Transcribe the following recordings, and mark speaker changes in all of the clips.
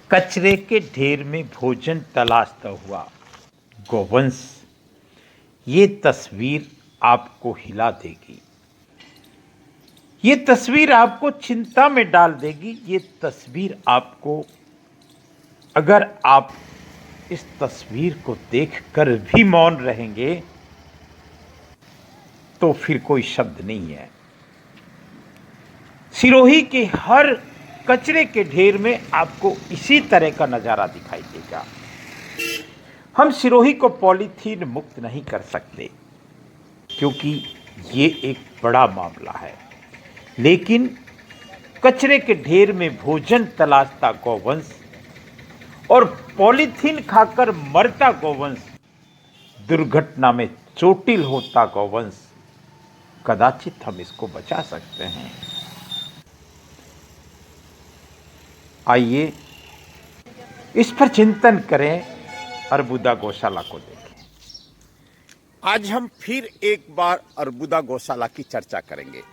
Speaker 1: कचरे के ढेर में भोजन तलाशता हुआ गौवंश। ये तस्वीर आपको हिला देगी, ये तस्वीर आपको चिंता में डाल देगी। ये तस्वीर आपको, अगर आप इस तस्वीर को देखकर भी मौन रहेंगे तो फिर कोई शब्द नहीं है। सिरोही के हर कचरे के ढेर में आपको इसी तरह का नज़ारा दिखाई देगा। हम सिरोही को पॉलीथीन मुक्त नहीं कर सकते क्योंकि ये एक बड़ा मामला है, लेकिन कचरे के ढेर में भोजन तलाशता गौवंश और पॉलीथीन खाकर मरता गौवंश, दुर्घटना में चोटिल होता गौवंश, कदाचित हम इसको बचा सकते हैं। आइए इस पर चिंतन करें, अर्बुदा गौशाला को देखें।
Speaker 2: आज हम फिर एक बार अर्बुदा गौशाला की चर्चा करेंगे।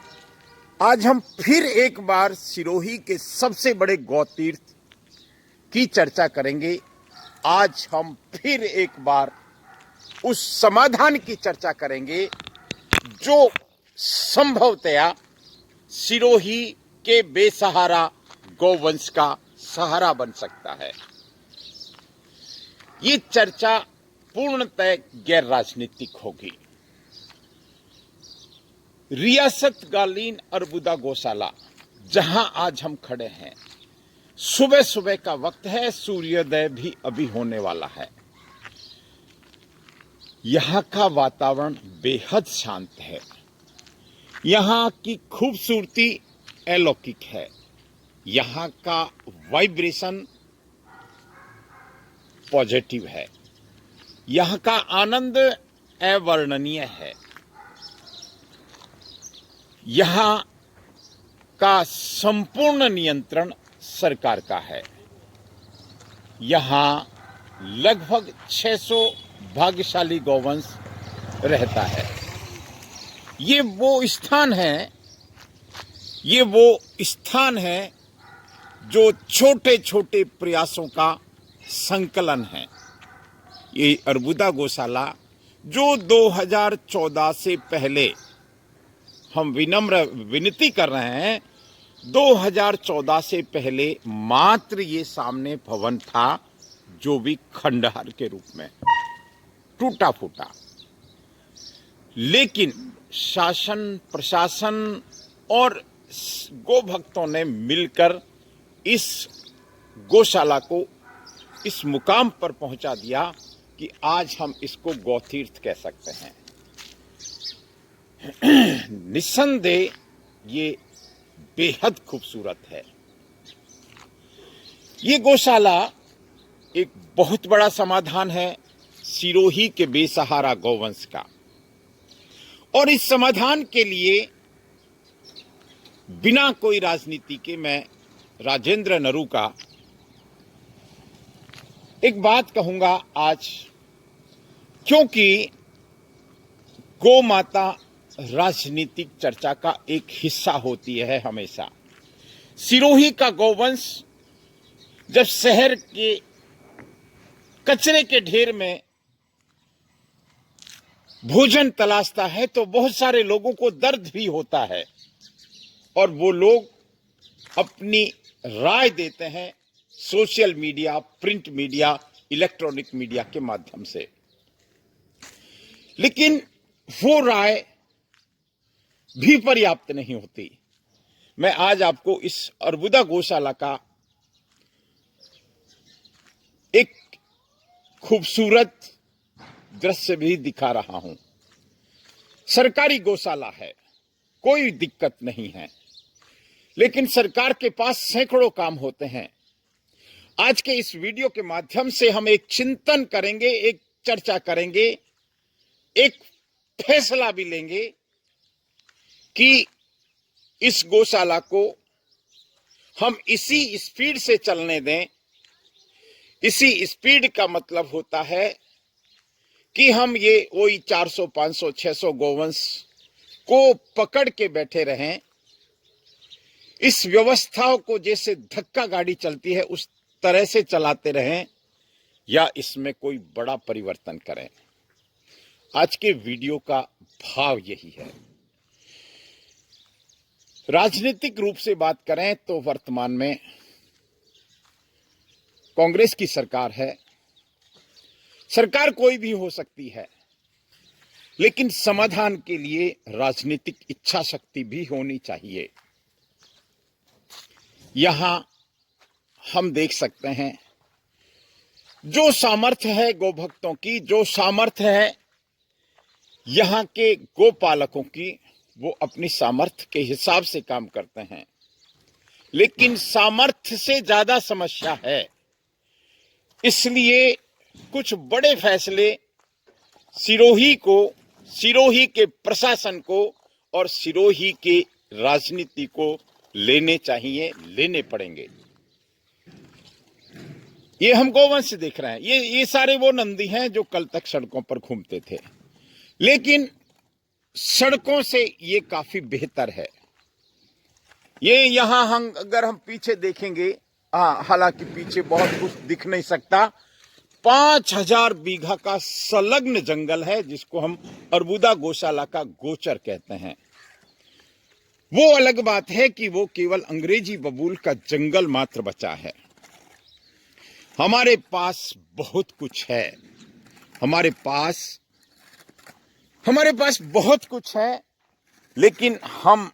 Speaker 2: आज हम फिर एक बार सिरोही के सबसे बड़े गौतीर्थ की चर्चा करेंगे। आज हम फिर एक बार उस समाधान की चर्चा करेंगे जो संभवतया सिरोही के बेसहारा गौवंश का सहारा बन सकता है। ये चर्चा पूर्णतः गैर राजनीतिक होगी। रियासतकालीन अर्बुदा गौशाला जहां आज हम खड़े हैं, सुबह सुबह का वक्त है, सूर्योदय भी अभी होने वाला है। यहां का वातावरण बेहद शांत है। यहां की खूबसूरती अलौकिक है। यहां का वाइब्रेशन पॉजिटिव है। यहां का आनंद अवर्णनीय है। यहां का संपूर्ण नियंत्रण सरकार का है। यहां लगभग 600 भाग्यशाली गौवंश रहता है। ये वो स्थान है जो छोटे छोटे प्रयासों का संकलन है। ये अर्बुदा गौशाला जो 2014 से पहले, हम विनम्र विनती कर रहे हैं, 2014 से पहले मात्र ये सामने भवन था जो भी खंडहर के रूप में टूटा फूटा। लेकिन शासन, प्रशासन और गौ भक्तों ने मिलकर इस गौशाला को इस मुकाम पर पहुंचा दिया कि आज हम इसको गौतीर्थ कह सकते हैं। निस्संदेह ये बेहद खूबसूरत है। ये गौशाला एक बहुत बड़ा समाधान है सिरोही के बेसहारा गौवंश का। और इस समाधान के लिए बिना कोई राजनीति के मैं राजेंद्र नरू का एक बात कहूंगा आज, क्योंकि गौ माता राजनीतिक चर्चा का एक हिस्सा होती है हमेशा। सिरोही का गौवंश जब शहर के कचरे के ढेर में भोजन तलाशता है तो बहुत सारे लोगों को दर्द भी होता है और वो लोग अपनी राय देते हैं social media, print media, electronic media के माध्यम से। लेकिन वो राय भी पर्याप्त नहीं होती। मैं आज आपको इस अर्बुदा गौशाला का एक खूबसूरत दृश्य भी दिखा रहा हूं। सरकारी गौशाला है, कोई दिक्कत नहीं है, लेकिन सरकार के पास सैकड़ों काम होते हैं। आज के इस वीडियो के माध्यम से हम एक चिंतन करेंगे, एक चर्चा करेंगे, एक फैसला भी लेंगे कि इस गौशाला को हम इसी स्पीड से चलने दें। इसी स्पीड का मतलब होता है कि हम ये वही 400, 500, 600 गौवंश को पकड़ के बैठे रहें। इस व्यवस्था को जैसे धक्का गाड़ी चलती है उस तरह से चलाते रहें या इसमें कोई बड़ा परिवर्तन करें। आज के वीडियो का भाव यही है। राजनीतिक रूप से बात करें तो वर्तमान में कांग्रेस की सरकार है। सरकार कोई भी हो सकती है, लेकिन समाधान के लिए राजनीतिक इच्छा शक्ति भी होनी चाहिए। यहां हम देख सकते हैं जो सामर्थ्य है गोभक्तों की, जो सामर्थ्य है यहां के गोपालकों की, वो अपनी सामर्थ्य के हिसाब से काम करते हैं। लेकिन सामर्थ्य से ज्यादा समस्या है, इसलिए कुछ बड़े फैसले सिरोही को, सिरोही के प्रशासन को और सिरोही के राजनीति को लेने चाहिए, लेने पड़ेंगे। ये हम गोवंश देख रहे हैं। ये सारे वो नंदी हैं जो कल तक सड़कों पर घूमते थे, लेकिन सड़कों से ये काफी बेहतर है। ये यहां हम अगर हम पीछे देखेंगे, हालांकि पीछे बहुत कुछ दिख नहीं सकता, 5000 बीघा का संलग्न जंगल है जिसको हम अरबुदा गौशाला का गोचर कहते हैं। वो अलग बात है कि वो केवल अंग्रेजी बबूल का जंगल मात्र बचा है। हमारे पास बहुत कुछ है, हमारे पास बहुत कुछ है, लेकिन हम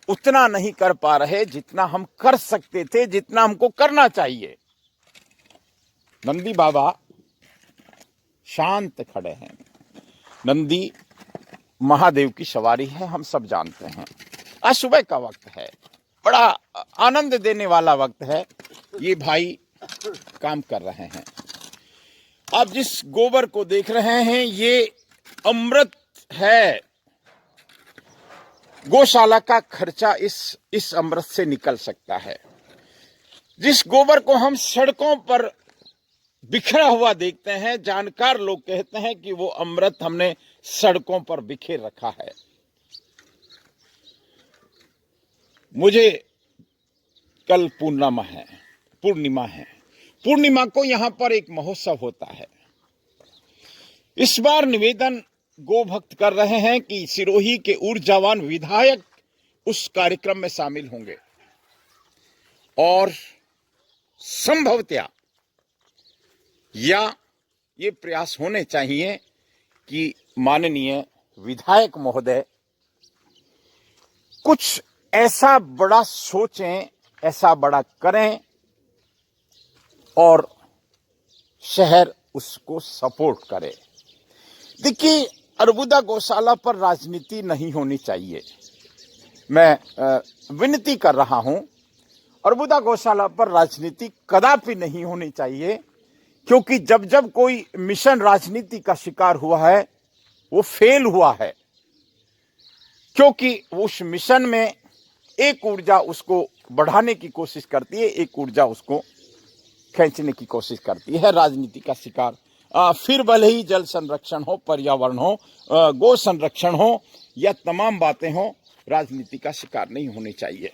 Speaker 2: उतना नहीं कर पा रहे जितना हम कर सकते थे, जितना हमको करना चाहिए। नंदी बाबा शांत खड़े हैं। नंदी महादेव की सवारी है, हम सब जानते हैं। आज सुबह का वक्त है, बड़ा आनंद देने वाला वक्त है। ये भाई काम कर रहे हैं। आप जिस गोबर को देख रहे हैं ये अमृत है। गौशाला का खर्चा इस अमृत से निकल सकता है। जिस गोबर को हम सड़कों पर बिखरा हुआ देखते हैं, जानकार लोग कहते हैं कि वो अमृत हमने सड़कों पर बिखेर रखा है। मुझे कल पूर्णिमा है। पूर्णिमा को यहां पर एक महोत्सव होता है। इस बार निवेदन गोभक्त कर रहे हैं कि सिरोही के ऊर्जावान विधायक उस कार्यक्रम में शामिल होंगे और संभवतया या ये प्रयास होने चाहिए कि माननीय विधायक महोदय कुछ ऐसा बड़ा सोचें, ऐसा बड़ा करें और शहर उसको सपोर्ट करे। देखिए, अरबुदा गौशाला पर राजनीति नहीं होनी चाहिए। मैं विनती कर रहा हूं, अरबुदा गौशाला पर राजनीति कदापि नहीं होनी चाहिए, क्योंकि जब जब कोई मिशन राजनीति का शिकार हुआ है वो फेल हुआ है। क्योंकि उस मिशन में एक ऊर्जा उसको बढ़ाने की कोशिश करती है, एक ऊर्जा उसको खींचने की कोशिश करती है। राजनीति का शिकार फिर भले ही जल संरक्षण हो, पर्यावरण हो, गो संरक्षण हो या तमाम बातें हो, राजनीति का शिकार नहीं होनी चाहिए।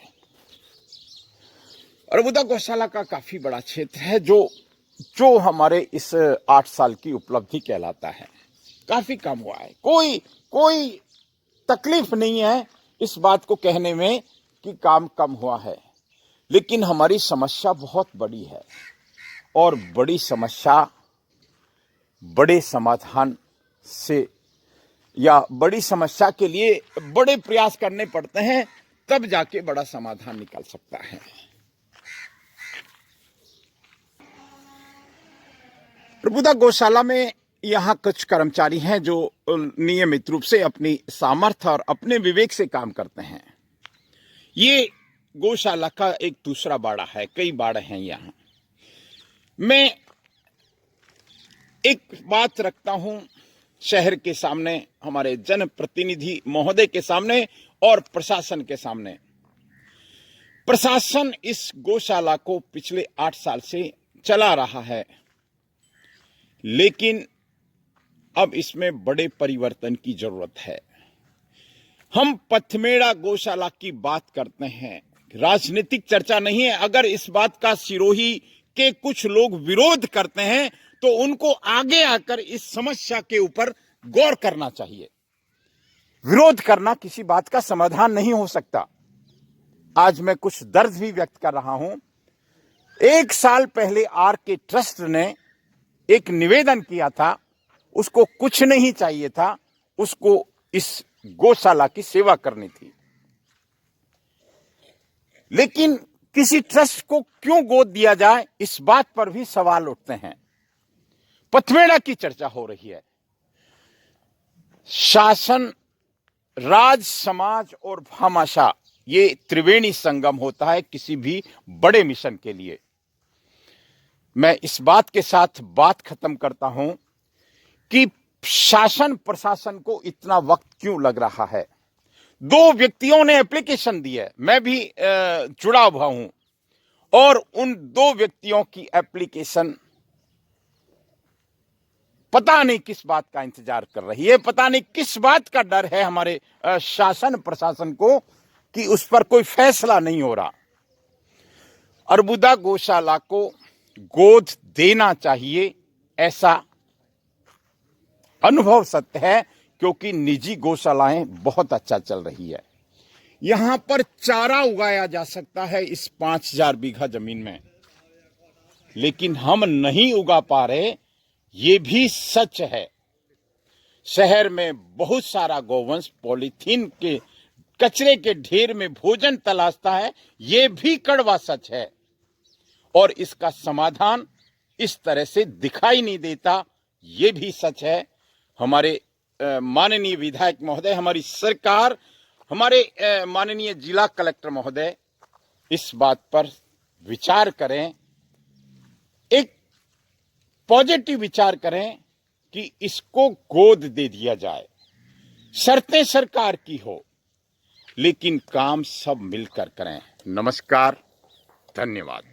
Speaker 2: अरबुदा गौशाला का काफी बड़ा क्षेत्र है जो हमारे इस 8 साल की उपलब्धि कहलाता है। काफी कम हुआ है। कोई तकलीफ नहीं है इस बात को कहने में कि काम कम हुआ है, लेकिन हमारी समस्या बहुत बड़ी है और बड़ी समस्या बड़े समाधान से या बड़ी समस्या के लिए बड़े प्रयास करने पड़ते हैं, तब जाके बड़ा समाधान निकल सकता है। अरबुदा गौशाला में यहाँ कुछ कर्मचारी हैं जो नियमित रूप से अपनी सामर्थ्य और अपने विवेक से काम करते हैं। ये गौशाला का एक दूसरा बाड़ा है, कई बाड़े हैं यहाँ। मैं एक बात रखता हूं शहर के सामने, हमारे जनप्रतिनिधि महोदय के सामने और प्रशासन के सामने। प्रशासन इस गौशाला को पिछले 8 साल से चला रहा है, लेकिन अब इसमें बड़े परिवर्तन की जरूरत है। हम पथमेड़ा गौशाला की बात करते हैं, राजनीतिक चर्चा नहीं है। अगर इस बात का सिरोही के कुछ लोग विरोध करते हैं तो उनको आगे आकर इस समस्या के ऊपर गौर करना चाहिए। विरोध करना किसी बात का समाधान नहीं हो सकता। आज मैं कुछ दर्द भी व्यक्त कर रहा हूं। 1 साल पहले आरके ट्रस्ट ने एक निवेदन किया था, उसको कुछ नहीं चाहिए था, उसको इस गौशाला की सेवा करनी थी। लेकिन किसी ट्रस्ट को क्यों गोद दिया जाए, इस बात पर भी सवाल उठते हैं। पथवेड़ा की चर्चा हो रही है। शासन, राज, समाज और भामाशाह, ये त्रिवेणी संगम होता है किसी भी बड़े मिशन के लिए। मैं इस बात के साथ बात खत्म करता हूं कि शासन प्रशासन को इतना वक्त क्यों लग रहा है। 2 व्यक्तियों ने एप्लीकेशन दी है, मैं भी जुड़ा हुआ हूं, और उन 2 व्यक्तियों की एप्लीकेशन पता नहीं किस बात का इंतजार कर रही है, पता नहीं किस बात का डर है हमारे शासन प्रशासन को कि उस पर कोई फैसला नहीं हो रहा। अरबुदा गौशाला को गोद देना चाहिए, ऐसा अनुभव सत्य है, क्योंकि निजी गौशालाएं बहुत अच्छा चल रही है। यहां पर चारा उगाया जा सकता है इस 5000 बीघा जमीन में, लेकिन हम नहीं उगा पा रहे, ये भी सच है। शहर में बहुत सारा गौवंश पॉलीथीन के कचरे के ढेर में भोजन तलाशता है, ये भी कड़वा सच है। और इसका समाधान इस तरह से दिखाई नहीं देता, ये भी सच है। हमारे माननीय विधायक महोदय, हमारी सरकार, हमारे माननीय जिला कलेक्टर महोदय इस बात पर विचार करें, एक पॉजिटिव विचार करें कि इसको गोद दे दिया जाए। शर्तें सरकार की हो, लेकिन काम सब मिलकर करें। नमस्कार, धन्यवाद।